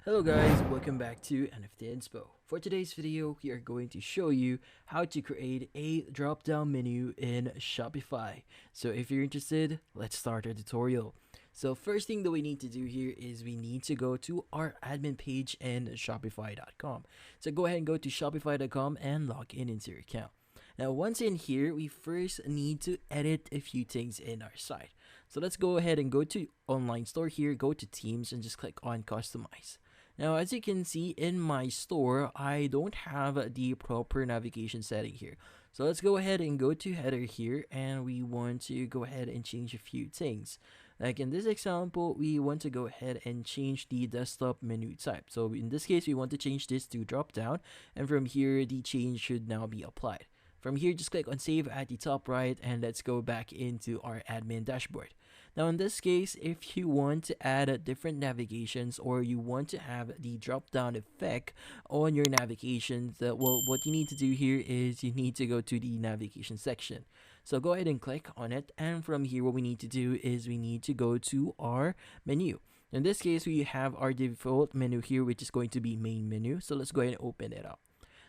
Hello guys, welcome back to NFT Inspo. For today's video, we are going to show you how to create a drop-down menu in Shopify. So if you're interested, let's start our tutorial. So first thing that we need to do here is we need to go to our admin page in shopify.com. So go ahead and go to shopify.com and log in into your account. Now once in here, we first need to edit a few things in our site. So let's go ahead and go to online store here, go to themes and just click on customize. Now, as you can see in my store, I don't have the proper navigation setting here. So let's go ahead and go to header here, and we want to go ahead and change a few things. Like in this example, we want to go ahead and change the desktop menu type. So in this case, we want to change this to drop down, and from here, the change should now be applied. From here, just click on save at the top right, and let's go back into our admin dashboard. Now in this case, if you want to add different navigations or you want to have the drop down effect on your navigations, what you need to do here is you need to go to the navigation section. So go ahead and click on it, and from here what we need to do is we need to go to our menu. In this case, we have our default menu here, which is going to be main menu. So let's go ahead and open it up.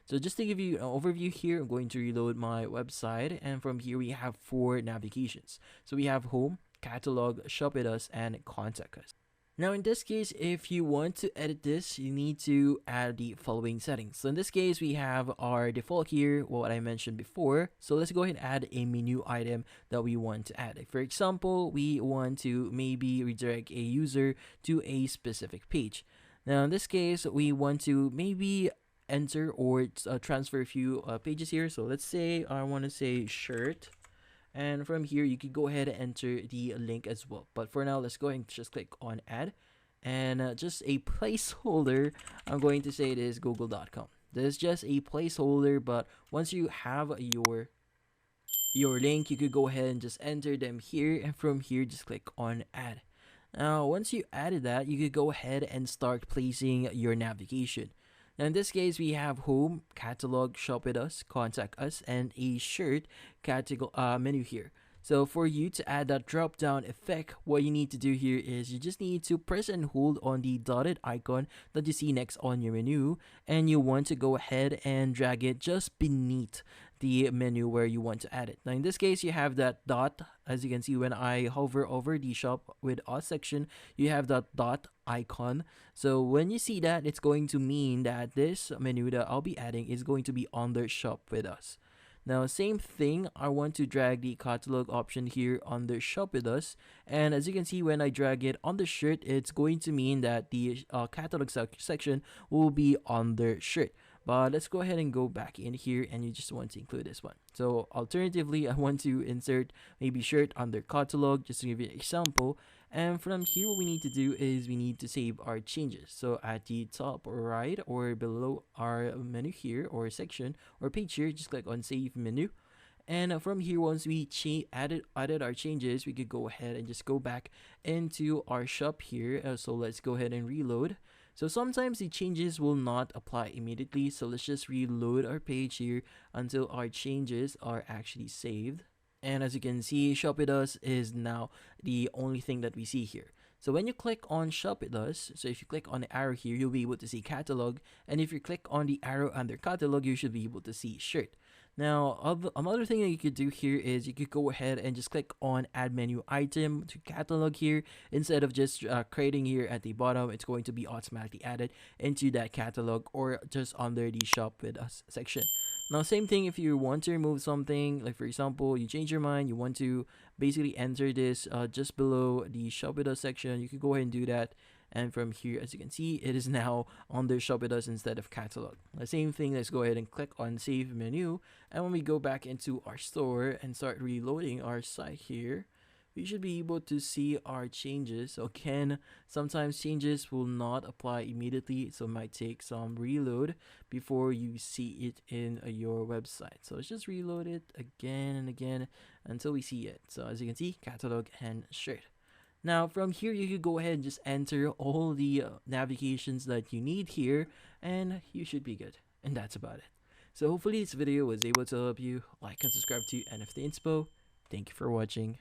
So just to give you an overview here, I'm going to reload my website, and from here we have 4 navigations. So we have home, catalog, shop with us, and contact us. Now in this case, if you want to edit this, you need to add the following settings. So in this case, we have our default here, what I mentioned before. So let's go ahead and add a menu item that we want to add. For example, we want to maybe redirect a user to a specific page. Now in this case, we want to maybe enter or transfer a few pages here. So let's say I want to say shirt, and from here you could go ahead and enter the link as well. But for now, let's go ahead and just click on add, and just a placeholder, I'm going to say it is google.com. This is just a placeholder, but once you have your link, you could go ahead and just enter them here, and from here just click on add. Now once you added that, you could go ahead and start placing your navigation. Now in this case, we have home, catalog, shop with us, contact us, and a shirt category menu here. So for you to add that drop down effect, what you need to do here is you just need to press and hold on the dotted icon that you see next on your menu, and you want to go ahead and drag it just beneath the menu where you want to add it. Now in this case, you have that dot. As you can see, when I hover over the shop with us section, you have that dot icon. So when you see that, it's going to mean that this menu that I'll be adding is going to be under shop with us. Now same thing, I want to drag the catalog option here under shop with us, and as you can see, when I drag it on the shirt, it's going to mean that the catalog section will be under shirt. But let's go ahead and go back in here, and you just want to include this one. So alternatively, I want to insert maybe shirt under catalog, just to give you an example. And from here, what we need to do is we need to save our changes. So at the top right or below our menu here or section or page here, just click on save menu. And from here, once we added our changes, we could go ahead and just go back into our shop here. So let's go ahead and reload. So sometimes the changes will not apply immediately. So let's just reload our page here until our changes are actually saved. And as you can see, Shop with Us is now the only thing that we see here. So when you click on Shop with Us, so if you click on the arrow here, you'll be able to see catalog. And if you click on the arrow under catalog, you should be able to see shirt. Now, another thing that you could do here is you could go ahead and just click on add menu item to catalog here. Instead of just creating here at the bottom, it's going to be automatically added into that catalog or just under the shop with us section. Now, same thing if you want to remove something, like for example, you change your mind, you want to basically enter this just below the shop with us section, you could go ahead and do that. And from here, as you can see, it is now under shop with us instead of catalog. The same thing, let's go ahead and click on save menu. And when we go back into our store and start reloading our site here, we should be able to see our changes. Again, sometimes changes will not apply immediately, so it might take some reload before you see it in your website. So let's just reload it again and again until we see it. So as you can see, catalog and shirt. Now from here, you could go ahead and just enter all the navigations that you need here, and you should be good. And that's about it. So hopefully this video was able to help you. Like and subscribe to NFT Inspo. Thank you for watching.